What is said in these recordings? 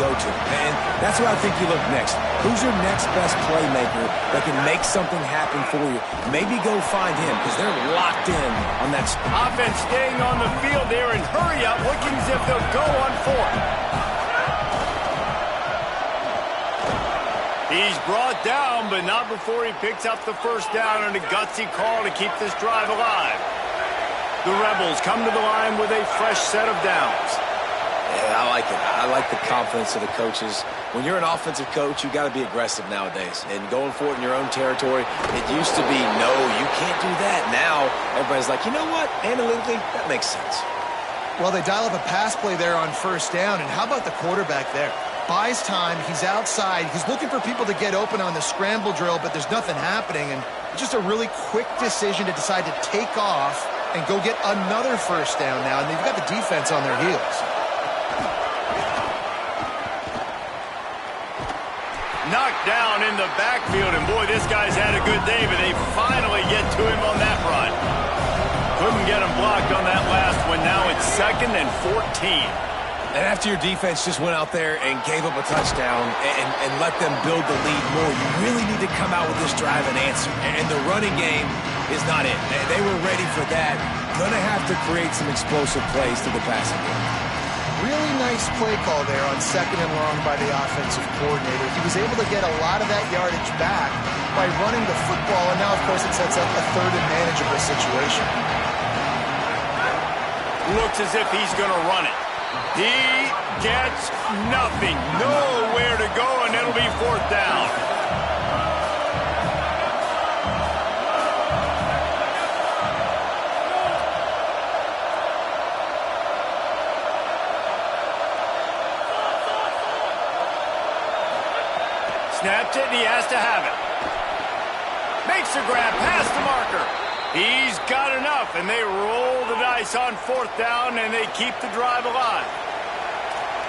go to. And that's what I think you look next. Who's your next best playmaker that can make something happen for you? Maybe go find him because they're locked in on that spot. Offense staying on the field there and hurry up, looking as if they'll go on fourth. He's brought down, but not before he picks up the first down and a gutsy call to keep this drive alive. The Rebels come to the line with a fresh set of downs. Yeah, I like it. I like the confidence of the coaches. When you're an offensive coach, you got to be aggressive nowadays. And going for it in your own territory, it used to be, no, you can't do that. Now, everybody's like, you know what? Analytically, that makes sense. Well, they dial up a pass play there on first down. And how about the quarterback there? Buys time. He's outside. He's looking for people to get open on the scramble drill, but there's nothing happening. And just a really quick decision to decide to take off and go get another first down now. And they've got the defense on their heels. Knocked down in the backfield, and boy, this guy's had a good day, but they finally get to him on that run. Couldn't get him blocked on that last one. Now it's 2nd and 14. And after your defense just went out there and gave up a touchdown and let them build the lead more, you really need to come out with this drive and answer. And the running game is not it. They were ready for that. Going to have to create some explosive plays to the passing game. Really nice play call there on 2nd and long by the offensive coordinator. He was able to get a lot of that yardage back by running the football, and now, of course, it sets up a 3rd and manageable situation. Looks as if he's going to run it. He gets nothing. Nowhere to go, and it'll be 4th down. Snapped it, and he has to have it. Makes the grab past the marker. He's got enough, and they roll the dice on 4th down, and they keep the drive alive.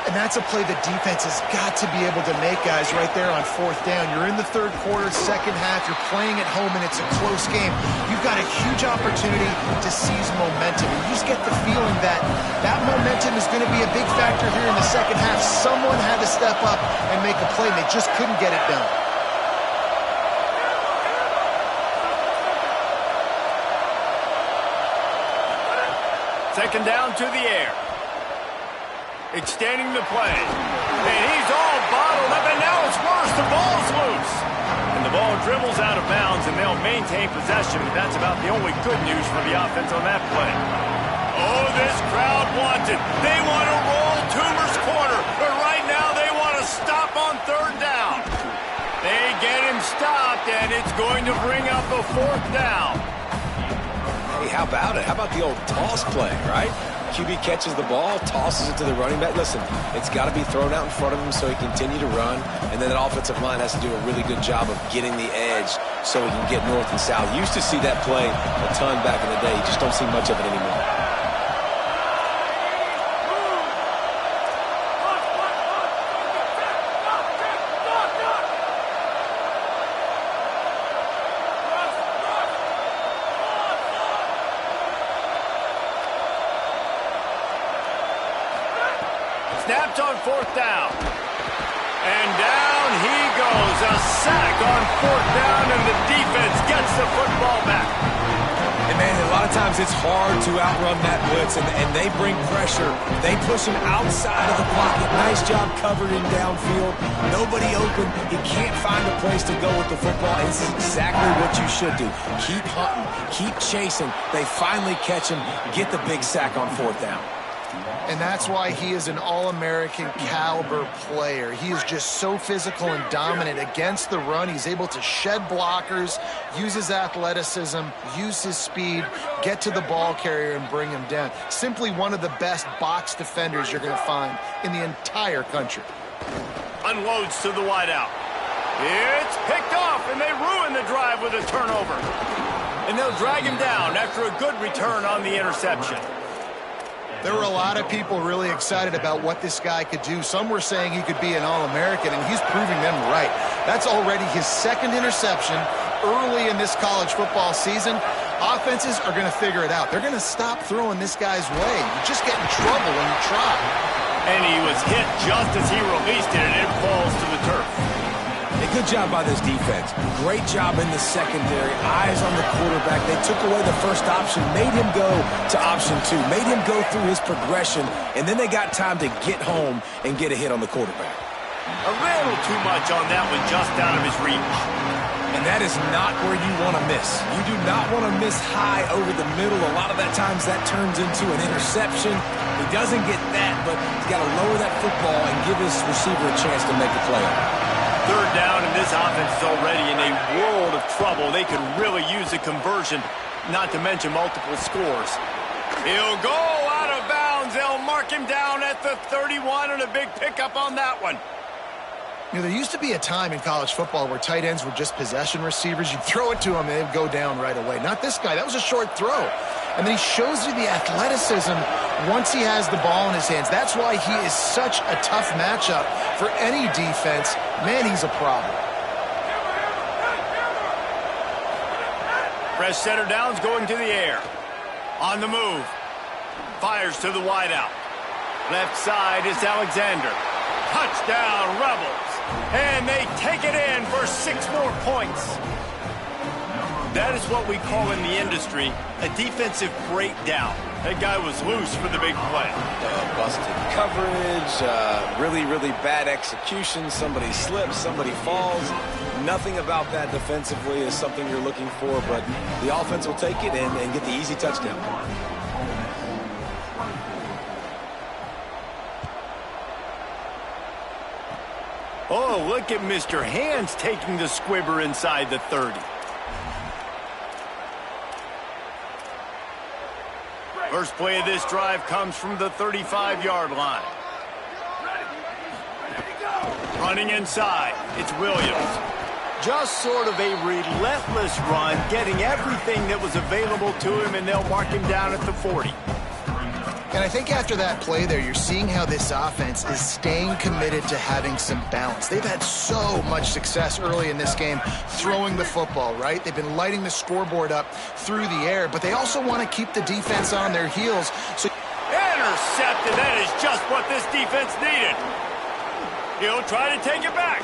And that's a play the defense has got to be able to make, guys, right there on 4th down. You're in the 3rd quarter, 2nd half. You're playing at home, and it's a close game. You've got a huge opportunity to seize momentum. And you just get the feeling that that momentum is going to be a big factor here in the 2nd half. Someone had to step up and make a play, and they just couldn't get it done. Second down to the air. Extending the play. And he's all bottled up, and now it's worse. The ball's loose. And the ball dribbles out of bounds, and they'll maintain possession. But that's about the only good news for the offense on that play. Oh, this crowd wants it. They want to roll Toomer's corner. But right now they want to stop on 3rd down. They get him stopped, and it's going to bring up a 4th down. Hey, how about it? How about the old toss play, right? QB catches the ball, tosses it to the running back. Listen, it's got to be thrown out in front of him so he can continue to run, and then that offensive line has to do a really good job of getting the edge so he can get north and south. You used to see that play a ton back in the day. You just don't see much of it anymore. Snapped on 4th down. And down he goes. A sack on 4th down, and the defense gets the football back. And, man, a lot of times it's hard to outrun that blitz, and they bring pressure. They push him outside of the pocket. Nice job covering downfield. Nobody open. He can't find a place to go with the football. This is exactly what you should do. Keep hunting. Keep chasing. They finally catch him, get the big sack on 4th down. And that's why he is an All-American caliber player. He is just so physical and dominant against the run. He's able to shed blockers, use his athleticism, use his speed, get to the ball carrier and bring him down. Simply one of the best box defenders you're going to find in the entire country. Unloads to the wideout. It's picked off, and they ruin the drive with a turnover. And they'll drag him down after a good return on the interception. There were a lot of people really excited about what this guy could do. Some were saying he could be an All-American, and he's proving them right. That's already his 2nd interception early in this college football season. Offenses are going to figure it out. They're going to stop throwing this guy's way. You just get in trouble when you try. And he was hit just as he released it, and it falls to the turf. A good job by this defense. Great job in the secondary. Eyes on the quarterback. They took away the first option, made him go to option 2, made him go through his progression, and then they got time to get home and get a hit on the quarterback. A little too much on that one, just out of his reach. And that is not where you want to miss. You do not want to miss high over the middle. A lot of that times that turns into an interception. He doesn't get that, but he's got to lower that football and give his receiver a chance to make a play on it. Third down, and this offense is already in a world of trouble. They could really use a conversion, not to mention multiple scores. He'll go out of bounds. They'll mark him down at the 31, and a big pickup on that one. You know, there used to be a time in college football where tight ends were just possession receivers. You'd throw it to them, and they'd go down right away. Not this guy. That was a short throw. And then he shows you the athleticism once he has the ball in his hands. That's why he is such a tough matchup for any defense. Man, he's a problem. Fresh center downs going to the air. On the move. Fires to the wideout. Left side is Alexander. Touchdown, Rebels. And they take it in for 6 more points. That is what we call in the industry a defensive breakdown. That guy was loose for the big play. Busted coverage, really bad execution. Somebody slips, somebody falls. Nothing about that defensively is something you're looking for, but the offense will take it and get the easy touchdown. Oh, look at Mr. Hands taking the squibber inside the 30. First play of this drive comes from the 35-yard line. Running inside, it's Williams. Just sort of a relentless run, getting everything that was available to him, and they'll mark him down at the 40. And I think after that play there, you're seeing how this offense is staying committed to having some balance. They've had so much success early in this game throwing the football, right? They've been lighting the scoreboard up through the air, but they also want to keep the defense on their heels. So intercepted. That is just what this defense needed. He'll try to take it back.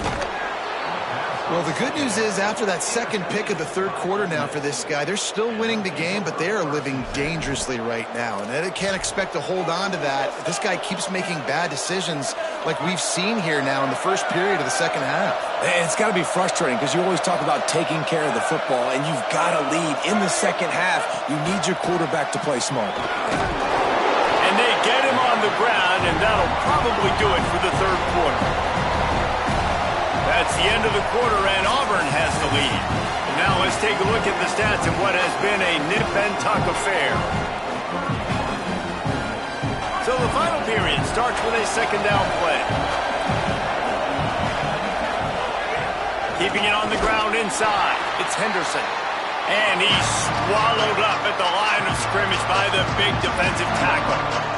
Well, the good news is after that second pick of the third quarter now for this guy, they're still winning the game, but they are living dangerously right now. And they can't expect to hold on to that. This guy keeps making bad decisions like we've seen here now in the first period of the second half. And it's got to be frustrating because you always talk about taking care of the football, and you've got to lead. In the second half, you need your quarterback to play smart. And they get him on the ground, and that'll probably do it for the third quarter. That's the end of the quarter, and Auburn has the lead. Now let's take a look at the stats of what has been a nip-and-tuck affair. So the final period starts with a second down play. Keeping it on the ground inside, it's Henderson. And he's swallowed up at the line of scrimmage by the big defensive tackle.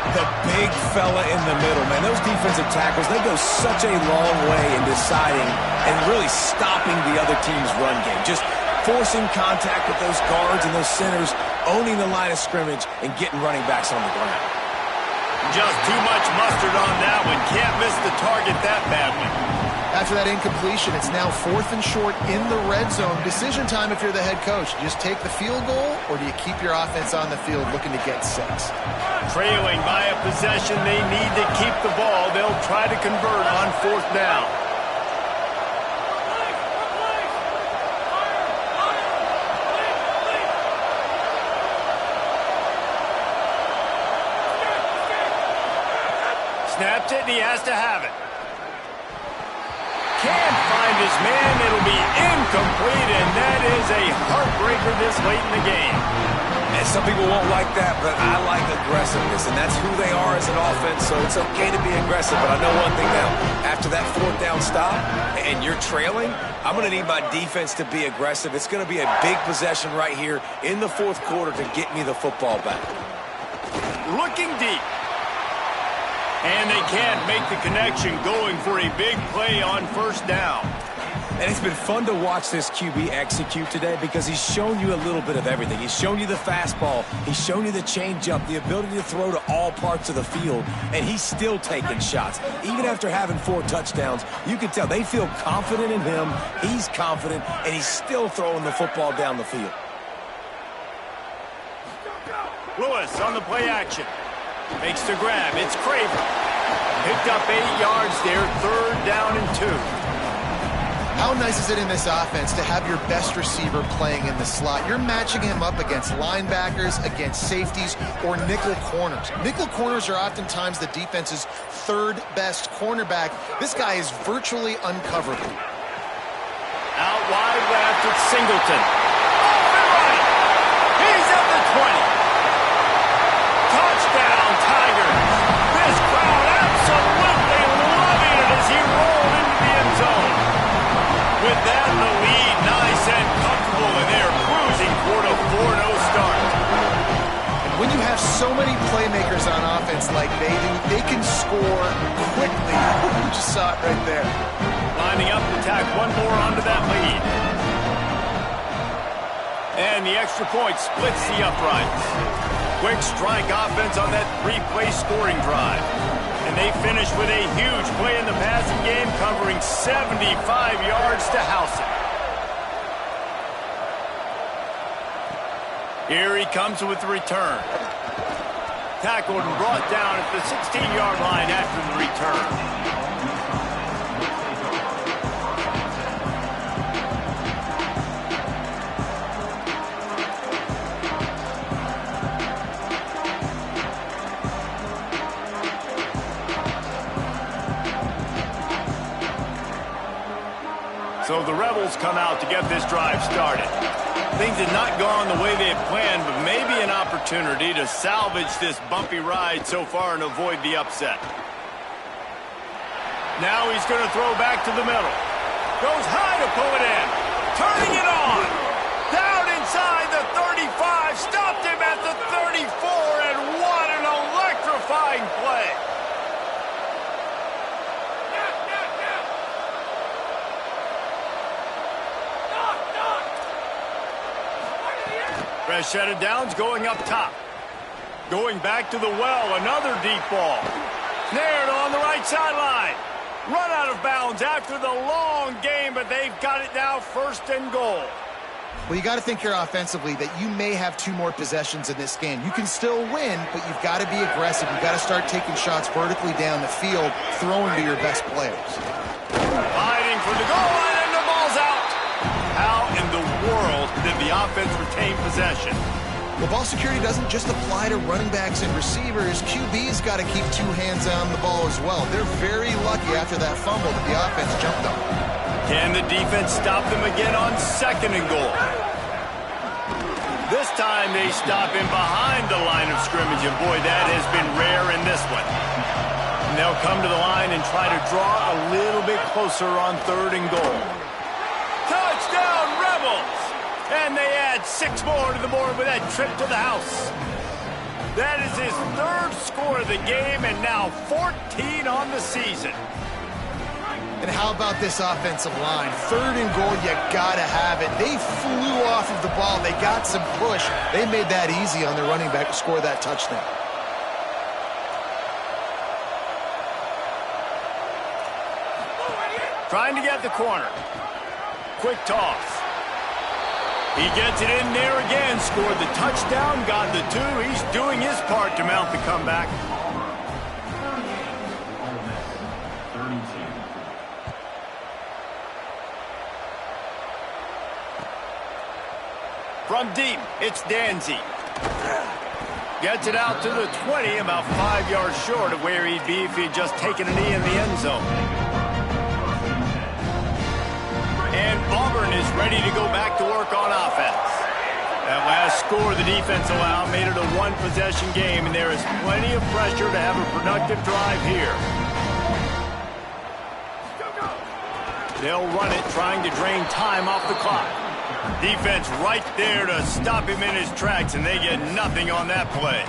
The big fella in the middle, man. Those defensive tackles, they go such a long way in deciding and really stopping the other team's run game. Just forcing contact with those guards and those centers, owning the line of scrimmage, and getting running backs on the ground. Just too much mustard on that one. Can't miss the target that badly. After that incompletion, it's now 4th and short in the red zone. Decision time if you're the head coach. Do you just take the field goal, or do you keep your offense on the field looking to get 6? Trailing by a possession, they need to keep the ball. They'll try to convert on 4th down. Snaps it, and he has to have it. Can't find his man. It'll be incomplete, and that is a heartbreaker this late in the game. And some people won't like that, but I like aggressiveness, and that's who they are as an offense, so it's okay to be aggressive. But I know one thing now. After that 4th down stop and you're trailing, I'm going to need my defense to be aggressive. It's going to be a big possession right here in the 4th quarter to get me the football back. Looking deep. And they can't make the connection, going for a big play on 1st down. And it's been fun to watch this QB execute today because he's shown you a little bit of everything. He's shown you the fastball. He's shown you the changeup, the ability to throw to all parts of the field. And he's still taking shots. Even after having 4 touchdowns, you can tell they feel confident in him. He's confident, and he's still throwing the football down the field. Lewis on the play action. Makes the grab. It's Craver. Picked up 8 yards there. 3rd down and 2. How nice is it in this offense to have your best receiver playing in the slot? You're matching him up against linebackers, against safeties, or nickel corners. Nickel corners are oftentimes the defense's 3rd best cornerback. This guy is virtually uncoverable. Out wide left, it's Singleton. Off and right. He's at the 20. Touchdown, Tigers. This crowd absolutely loving it as he rolled into the end zone. With that, the lead nice and comfortable, and they're cruising toward a 4-0 start. When you have so many playmakers on offense like they do, they can score quickly. You just saw it right there. Lining up to tack one more onto that lead. And the extra point splits the uprights. Quick strike offense on that 3-play scoring drive. And they finish with a huge play in the passing game, covering 75 yards to house it. Here he comes with the return. Tackled and brought down at the 16-yard line after the return. So the Rebels come out to get this drive started. Things had not gone the way they had planned, but maybe an opportunity to salvage this bumpy ride so far and avoid the upset. Now he's going to throw back to the middle. Goes high to pull it in. Turning it on. Down inside the 35. Stopped him at the 34, and what an electrifying play. Fresh set of downs going up top. Going back to the well, another deep ball. Snared on the right sideline. Run out of bounds after the long game, but they've got it now 1st and goal. Well, you got to think here offensively that you may have 2 more possessions in this game. You can still win, but you've got to be aggressive. You've got to start taking shots vertically down the field, throwing to your best players. Fighting for the goal line, and the ball's out. How in the world did the offense retain possession? Well, ball security doesn't just apply to running backs and receivers. QB's got to keep 2 hands on the ball as well. They're very lucky after that fumble that the offense jumped on. Can the defense stop them again on 2nd and goal? This time they stop him behind the line of scrimmage, and boy, that has been rare in this one. And they'll come to the line and try to draw a little bit closer on 3rd and goal. Touchdown, Rebels! And they add 6 more to the board with that trip to the house. That is his 3rd score of the game, and now 14 on the season. And how about this offensive line? 3rd and goal, you gotta have it. They flew off of the ball. They got some push. They made that easy on their running back to score that touchdown. Trying to get the corner. Quick toss. He gets it in there again, scored the touchdown, got the 2. He's doing his part to mount the comeback. From deep, it's Danzy. Gets it out to the 20, about 5 yards short of where he'd be if he'd just taken a knee in the end zone. And Auburn is ready to go back to work on offense. That last score the defense allowed made it a 1-possession game, and there is plenty of pressure to have a productive drive here. They'll run it, trying to drain time off the clock. Defense right there to stop him in his tracks, and they get nothing on that play.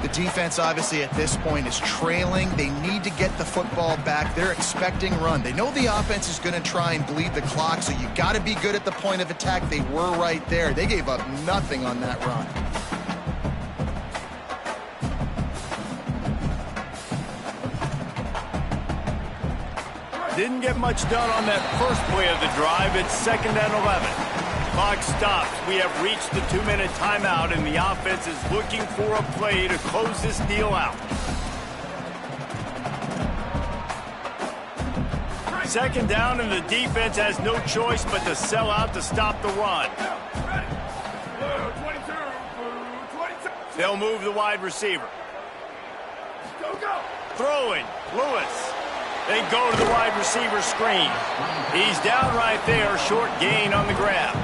The defense, obviously, at this point is trailing. They need to get the football back. They're expecting run. They know the offense is going to try and bleed the clock, so you got to be good at the point of attack. They were right there. They gave up nothing on that run. Didn't get much done on that first play of the drive. It's 2nd and 11. Clock stops. We have reached the 2-minute timeout, and the offense is looking for a play to close this deal out. 2nd down, and the defense has no choice but to sell out to stop the run. They'll move the wide receiver. Throwing, Lewis. They go to the wide receiver screen. He's down right there, short gain on the grab.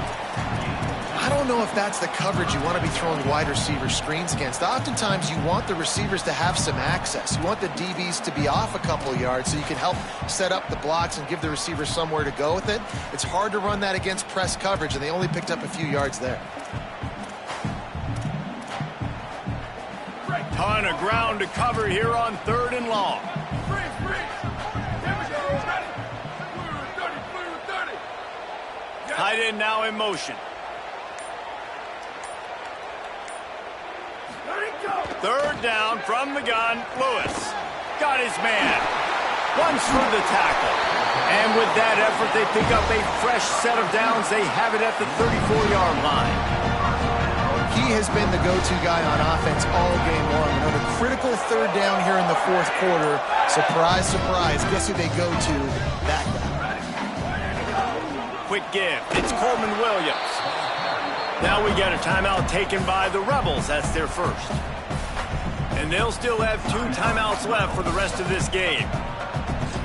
I don't know if that's the coverage you want to be throwing wide receiver screens against. Oftentimes, you want the receivers to have some access. You want the DBs to be off a couple of yards so you can help set up the blocks and give the receivers somewhere to go with it. It's hard to run that against press coverage, and they only picked up a few yards there. Ton of ground to cover here on 3rd and long. Tight end now in motion. 3rd down from the gun. Lewis got his man. Runs through the tackle. And with that effort, they pick up a fresh set of downs. They have it at the 34-yard line. He has been the go-to guy on offense all game long. Another critical 3rd down here in the 4th quarter. Surprise, surprise. Guess who they go to? That guy. Quick give. It's Coleman Williams. Now we get a timeout taken by the Rebels. That's their first. And they'll still have 2 timeouts left for the rest of this game.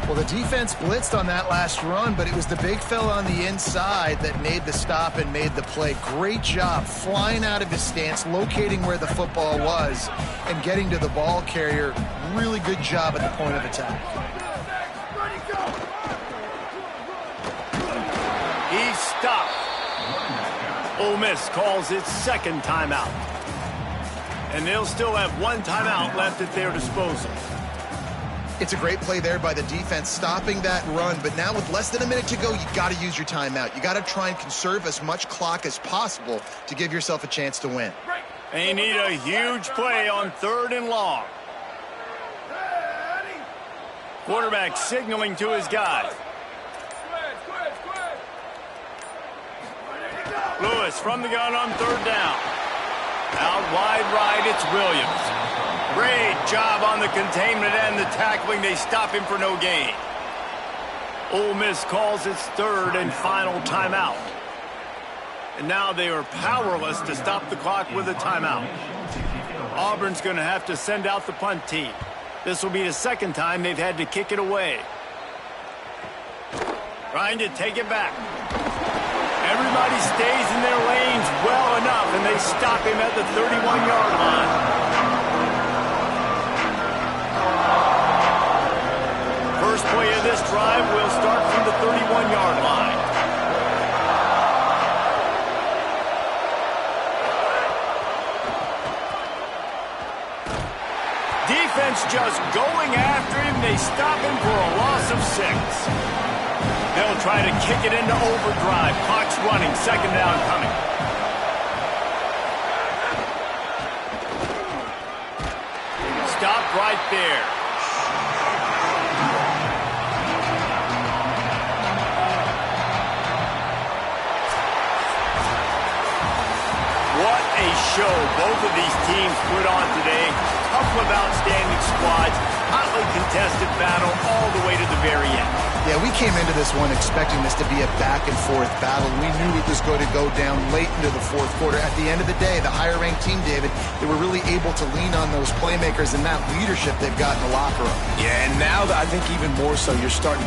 Well, the defense blitzed on that last run, but it was the big fella on the inside that made the stop and made the play. Great job flying out of his stance, locating where the football was, and getting to the ball carrier. Really good job at the point of attack. He's stopped. Ole Miss calls its 2nd timeout. And they'll still have 1 timeout left at their disposal. It's a great play there by the defense, stopping that run. But now with less than a minute to go, you got to use your timeout. You got to try and conserve as much clock as possible to give yourself a chance to win. They need a huge play on 3rd and long. Quarterback signaling to his guys. Lewis from the gun on 3rd down. Out wide right, it's Williams. Great job on the containment and the tackling. They stop him for no gain. Ole Miss calls its 3rd and final timeout. And now they are powerless to stop the clock with a timeout. Auburn's going to have to send out the punt team. This will be the 2nd time they've had to kick it away. Trying to take it back. Everybody stays in their lanes well enough, and they stop him at the 31-yard line. First play of this drive will start from the 31-yard line. Defense just going after him. They stop him for a loss of 6. They'll try to kick it into overdrive. Clock's running. 2nd down coming. Stop right there. What a show both of these teams put on today. Couple of outstanding squads. Hotly contested battle all the way to the very end. Yeah, we came into this one expecting this to be a back-and-forth battle. We knew it was going to go down late into the 4th quarter. At the end of the day, the higher-ranked team, David, they were really able to lean on those playmakers and that leadership they've got in the locker room. Yeah, and now I think even more so, you're starting